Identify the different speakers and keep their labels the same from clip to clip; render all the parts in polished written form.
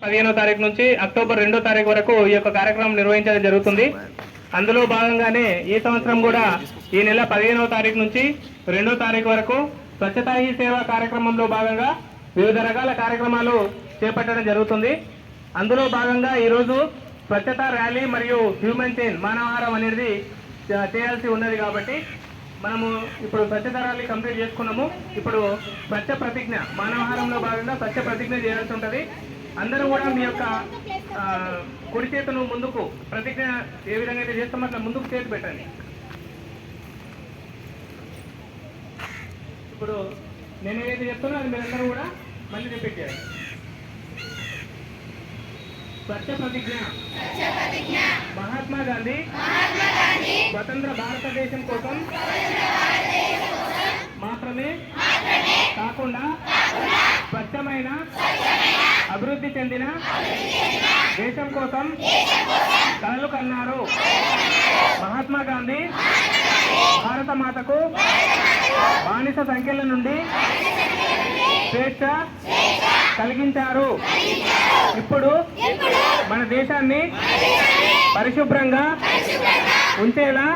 Speaker 1: 15వ తారీఖు నుంచి అక్టోబర్ 2వ తారీఖు వరకు ఈ యొక్క కార్యక్రమం నిర్వహించడం జరుగుతుంది. అందులో భాగంగానే ఈ సంవత్సరం కూడా ఈ నెల 15వ తారీఖు నుంచి 2వ తారీఖు వరకు స్వచ్ఛతా హీ సేవ కార్యక్రమంలో భాగంగా వివిధ రకాల కార్యక్రమాలు చేపట్టడం జరుగుతుంది. అందులో భాగంగా ఈరోజు స్వచ్ఛతా ర్యాలీ మరియు హ్యూమన్ చైన్ మానవహారం అనేది చేయాల్సి ఉన్నది. కాబట్టి మనము ఇప్పుడు స్వచ్ఛతా ర్యాలీ కంప్లీట్ చేసుకున్నాము. ఇప్పుడు స్వచ్ఛ ప్రతిజ్ఞ మానవహారంలో భాగంగా స్వచ్ఛ ప్రతిజ్ఞ చేయాల్సి ఉంటుంది. అందరూ కూడా మీ యొక్క కుడి చేతును ముందుకు ప్రతిజ్ఞ ఏ విధంగా అయితే చేస్తామో అట్లా ముందుకు చేతి పెట్టండి. ఇప్పుడు నేను ఏదైతే చెప్తున్నా అది మీరందరూ కూడా మళ్ళీ రిపీట్ చేయాలి. స్వచ్ఛ ప్రతిజ్ఞ మహాత్మా గాంధీ స్వతంత్ర భారతదేశం కోసం మాత్రమే కాకుండా స్వచ్ఛమైన అభివృద్ధి చెందిన దేశం కోసం కలలు కన్నారు. మహాత్మా గాంధీ భారత మాతకు బానిస సంఖ్యల నుండి స్వేచ్ఛ కలిగించారు. ఇప్పుడు మన దేశాన్ని పరిశుభ్రంగా ఉంచేలా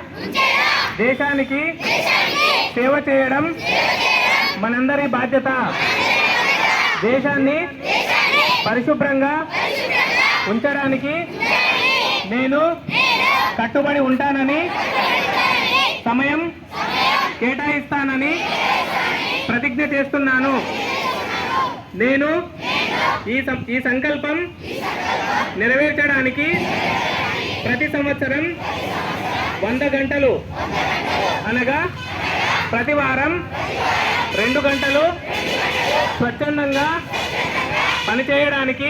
Speaker 1: దేశానికి సేవ చేయడం మనందరి బాధ్యత. దేశాన్ని పరిశుభ్రంగా ఉంచడానికి నేను కట్టుబడి ఉంటానని, సమయం కేటాయిస్తానని ప్రతిజ్ఞ చేస్తున్నాను. నేను ఈ సంకల్పం నెరవేర్చడానికి ప్రతి సంవత్సరం 100 గంటలు అనగా ప్రతి వారం 2 గంటలు స్వచ్ఛందంగా పనిచేయడానికి